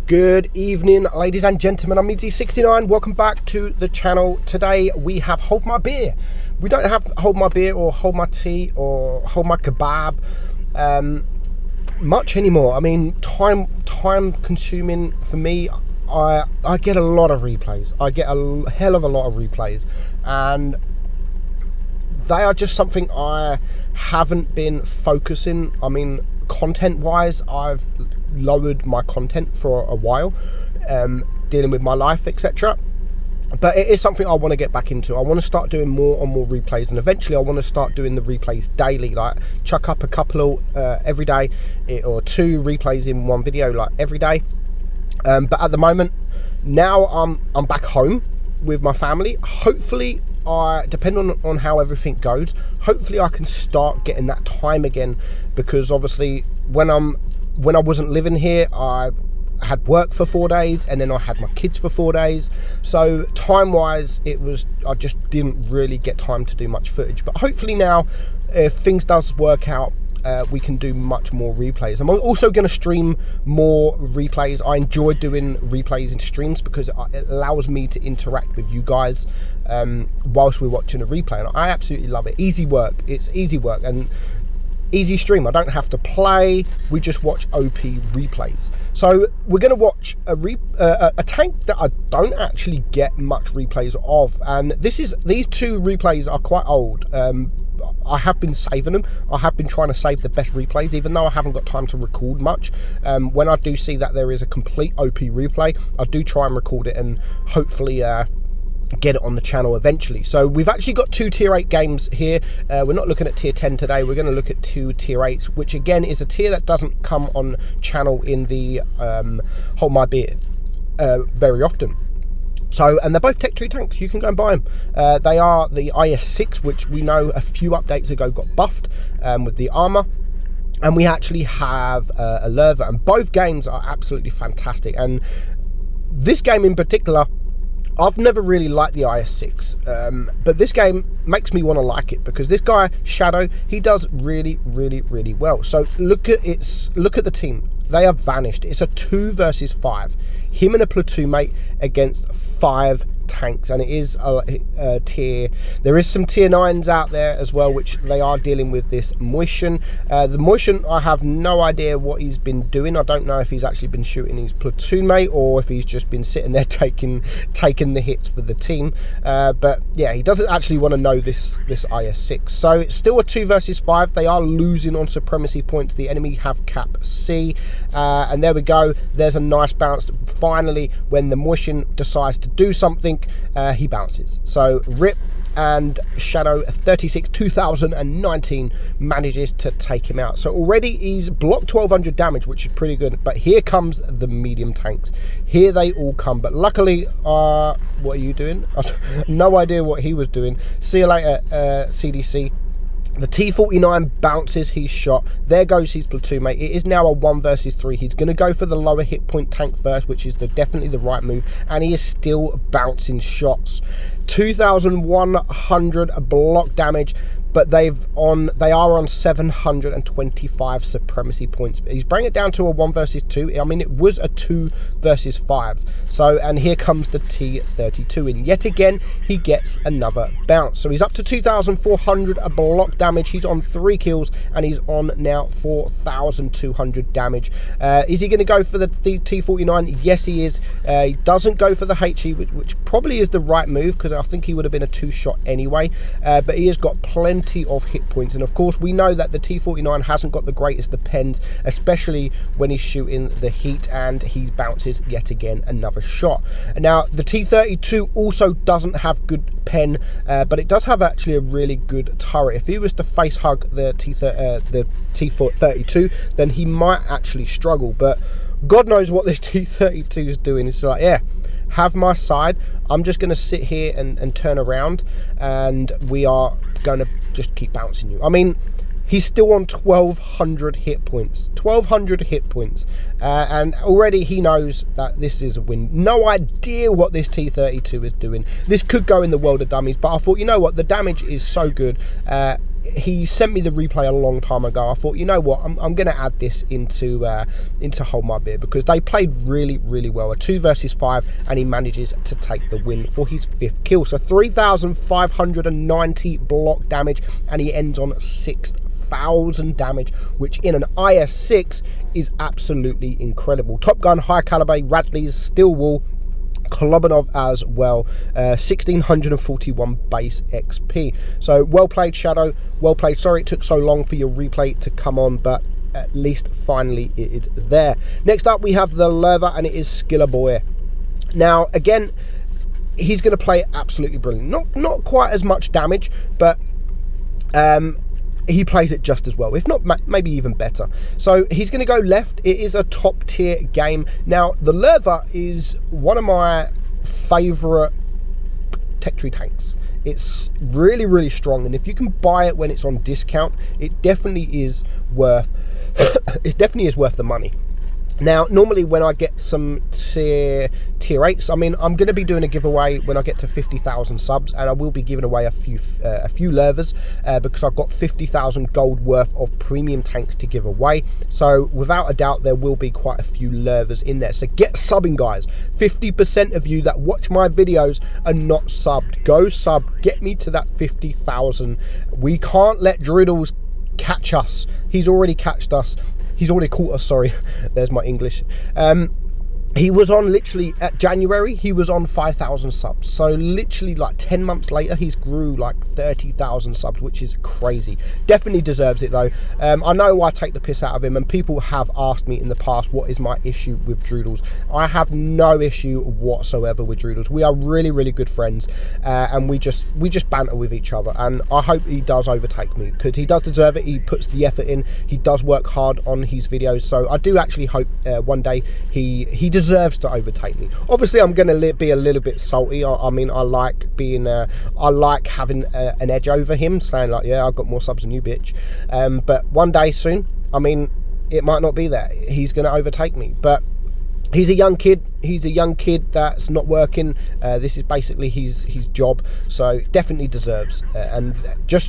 Good evening, ladies and gentlemen. I'm meadsy69. Welcome back to the channel. Today we have Hold My Beer. We don't have Hold My Beer or Hold My Tea or Hold My Kebab much anymore. I mean, time consuming for me. I get a lot of replays. I get a hell of a lot of replays, and they are just something I haven't been focusing. I mean, content wise, I've lowered my content for a while, dealing with my life, etc. But it is something I want to get back into. I want to start doing more and more replays, and eventually I want to start doing the replays daily, like chuck up a couple every day, or 2 replays in one video, like every day. But at the moment, now I'm back home with my family. Hopefully, depending on how everything goes, hopefully I can start getting that time again, because obviously when I wasn't living here, I had work for 4 days, and then I had my kids for 4 days. So time wise, I just didn't really get time to do much footage. But hopefully now, if things does work out, we can do much more replays. I'm also going to stream more replays. I enjoy doing replays in streams because it allows me to interact with you guys whilst we're watching a replay, and I absolutely love it. Easy work. It's easy work and easy stream. I don't have to play. We just watch OP replays. So we're going to watch a tank that I don't actually get much replays of, and these 2 replays are quite old. I have been saving them. I have been trying to save the best replays, even though I haven't got time to record much. When I do see that there is a complete OP replay, I do try and record it and hopefully get it on the channel eventually. So we've actually got 2 tier 8 games here. We're not looking at tier 10 today. We're going to look at 2 tier 8s, which again is a tier that doesn't come on channel in the Hold My Beer very often. So, and they're both tech tree tanks. You can go and buy them. They are the IS-6, which we know a few updates ago got buffed with the armor. And we actually have a lowe, and both games are absolutely fantastic. And this game in particular, I've never really liked the IS-6, but this game makes me want to like it, because this guy Shadow, he does really well. So look at the team. They have vanished. It's a 2 versus 5. Him and a platoon mate against 5 tanks, and it is a tier. There is some tier 9s out there as well, which they are dealing with this motion. The motion, I have no idea what he's been doing. I don't know if he's actually been shooting his platoon mate, or if he's just been sitting there taking the hits for the team. But yeah, he doesn't actually want to know this IS-6. So it's still a 2 versus 5. They are losing on supremacy points. The enemy have cap C, and there we go. There's a nice bounce. Finally, when the motion decides to do something, he bounces. So rip, and Shadow 36 2019 manages to take him out. So already he's blocked 1200 damage, which is pretty good. But here comes the medium tanks. Here they all come. But luckily, what are you doing? No idea what he was doing. See you later, CDC. The T-49 bounces his shot. There goes his platoon mate. It is now a 1 versus 3. He's going to go for the lower hit point tank first, which is definitely the right move. And he is still bouncing shots. 2,100 block damage, but they are on 725 supremacy points. He's bringing it down to a 1 versus 2. I mean, it was a 2 versus 5. So, and here comes the T-32, and yet again he gets another bounce. So he's up to 2,400 block damage. He's on 3 kills, and he's on now 4,200 damage. Is he going to go for the T-49? Yes, he is. He doesn't go for the HE, which probably is the right move, because I think he would have been a 2-shot anyway. But he has got plenty of hit points, and of course we know that the T-49 hasn't got the greatest depends, especially when he's shooting the heat, and he bounces yet again another shot. And now the T-32 also doesn't have good pen, but it does have actually a really good turret. If he was to face hug the T-32, then he might actually struggle, but God knows what this T-32 is doing. It's like, yeah, have my side. I'm just going to sit here and turn around, and we are going to just keep bouncing you. I mean, he's still on 1,200 hit points. 1,200 hit points. And already he knows that this is a win. No idea what this T-32 is doing. This could go in the world of dummies, but I thought, you know what? The damage is so good. he sent me the replay a long time ago. I thought, you know what, I'm going to add this into Hold My Beer, because they played really, really well. A 2 versus 5, and he manages to take the win for his 5th kill. So 3,590 block damage, and he ends on 6,000 damage, which in an IS-6 is absolutely incredible. Top Gun, High Caliber, Radley's, Steel Wall, Kolobanov as well, 1641 base XP. So well played, Shadow, well played. Sorry it took so long for your replay to come on, but at least finally it is there. Next up we have the Lowe, and it is Skiller Boy. Now again, he's going to play absolutely brilliant. Not quite as much damage, but he plays it just as well, if not maybe even better. So he's going to go left. It is a top tier game. Now the Lowe is one of my favourite tech tree tanks. It's really, really strong, and if you can buy it when it's on discount, it definitely is worth the money. Now, normally when I get some tier 8s, I mean, I'm going to be doing a giveaway when I get to 50,000 subs, and I will be giving away a few Lowers because I've got 50,000 gold worth of premium tanks to give away. So without a doubt, there will be quite a few Lowers in there. So get subbing, guys. 50% of you that watch my videos are not subbed. Go sub. Get me to that 50,000. We can't let Driddles catch us. He's already catched us. He's already caught us, sorry. There's my English. He was on literally at January, he was on 5,000 subs. So literally like 10 months later, he's grew like 30,000 subs, which is crazy. Definitely deserves it though. I know I take the piss out of him, and people have asked me in the past, what is my issue with Droodles? I have no issue whatsoever with Droodles. We are really, really good friends, and we just banter with each other. And I hope he does overtake me, because he does deserve it. He puts the effort in. He does work hard on his videos. So I do actually hope one day he deserves to overtake me. Obviously, I'm going to be a little bit salty. I mean, I like having an edge over him, saying like, yeah, I've got more subs than you, bitch. But one day soon, I mean, it might not be there. He's going to overtake me, but he's a young kid. He's a young kid that's not working. This is basically his job, so definitely deserves. And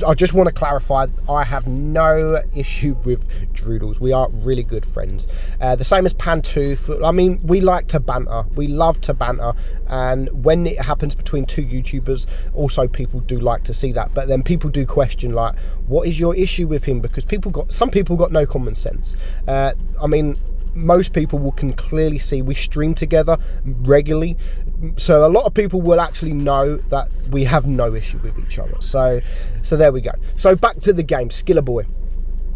I just want to clarify, I have no issue with Droodles. We are really good friends. The same as Pan2. I mean, we like to banter. We love to banter, and when it happens between two YouTubers, also people do like to see that. But then people do question, like, what is your issue with him? Because some people got no common sense. I mean, most people can clearly see we stream together regularly, so a lot of people will actually know that we have no issue with each other. So there we go. So back to the game. Skiller Boy,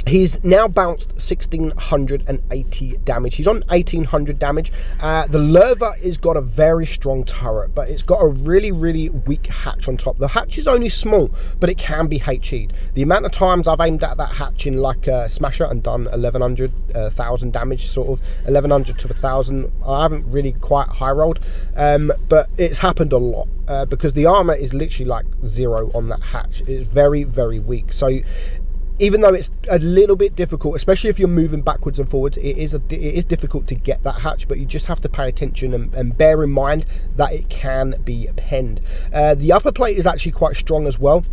he's now bounced 1,680 damage. He's on 1,800 damage. The Lowe has got a very strong turret, but it's got a really, really weak hatch on top. The hatch is only small, but it can be HE'd. The amount of times I've aimed at that hatch in like a Smasher and done 1,100, 1,000 damage, sort of 1,100 to 1,000. I haven't really quite high rolled, but it's happened a lot because the armor is literally like 0 on that hatch. It's very, very weak. So even though it's a little bit difficult, especially if you're moving backwards and forwards, it is difficult to get that hatch, but you just have to pay attention and bear in mind that it can be penned. The upper plate is actually quite strong as well.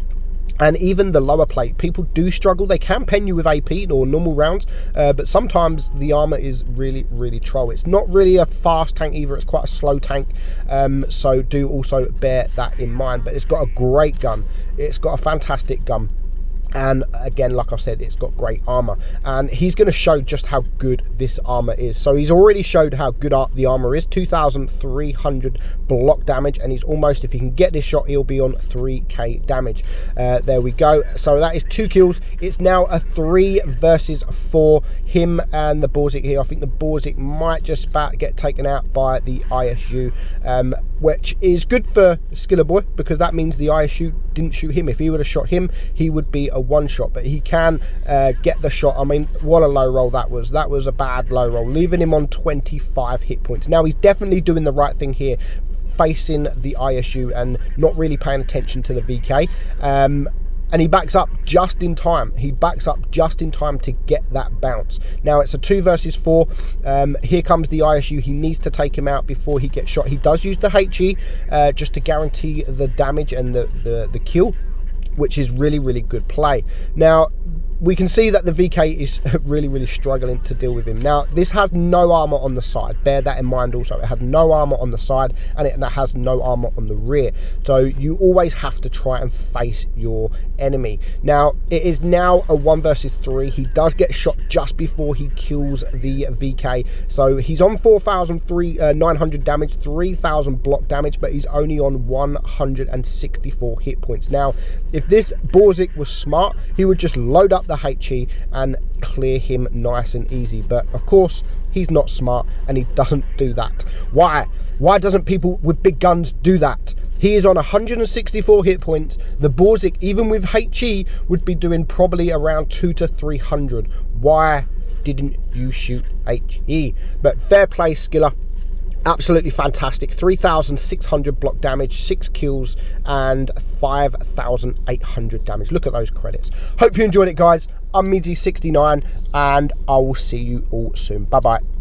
And even the lower plate, people do struggle. They can pen you with AP or normal rounds, but sometimes the armor is really, really troll. It's not really a fast tank either. It's quite a slow tank, so do also bear that in mind. But it's got a great gun. It's got a fantastic gun. And again, like I said, it's got great armor, and he's going to show just how good this armor is. So he's already showed how good the armor is. 2,300 block damage, and he's almost, if he can get this shot, he'll be on 3k damage. There we go. So that is 2 kills. It's now a 3 versus 4, him and the Borzik here. I think the Borzik might just about get taken out by the ISU, which is good for Skiller Boy, because that means the ISU didn't shoot him. If he would have shot him, he would be a one shot, but he can get the shot. I mean, what a low roll that was. That was a bad low roll, leaving him on 25 hit points. Now he's definitely doing the right thing here, facing the ISU and not really paying attention to the VK, and he backs up just in time. He backs up just in time to get that bounce. Now it's a 2 versus 4. Here comes the ISU. He needs to take him out before he gets shot. He does use the HE just to guarantee the damage and the kill. which is really, really good play. Now, we can see that the VK is really struggling to deal with him. Now, this has no armor on the side. Bear that in mind also. It has no armor on the side, and it has no armor on the rear. So you always have to try and face your enemy. Now, it is now a 1 versus 3. He does get shot just before he kills the VK. So he's on 4,900 damage, 3,000 block damage, but he's only on 164 hit points. Now, if this Borzik was smart, he would just load up the HE and clear him nice and easy, but of course he's not smart and he doesn't do that. Why doesn't people with big guns do that? He is on 164 hit points. The Borzik, even with HE, would be doing probably around 200 to 300. Why didn't you shoot HE? But fair play, Skiller. Absolutely fantastic. 3,600 block damage, 6 kills, and 5,800 damage. Look at those credits. Hope you enjoyed it, guys. I'm meadsy69, and I will see you all soon. Bye-bye.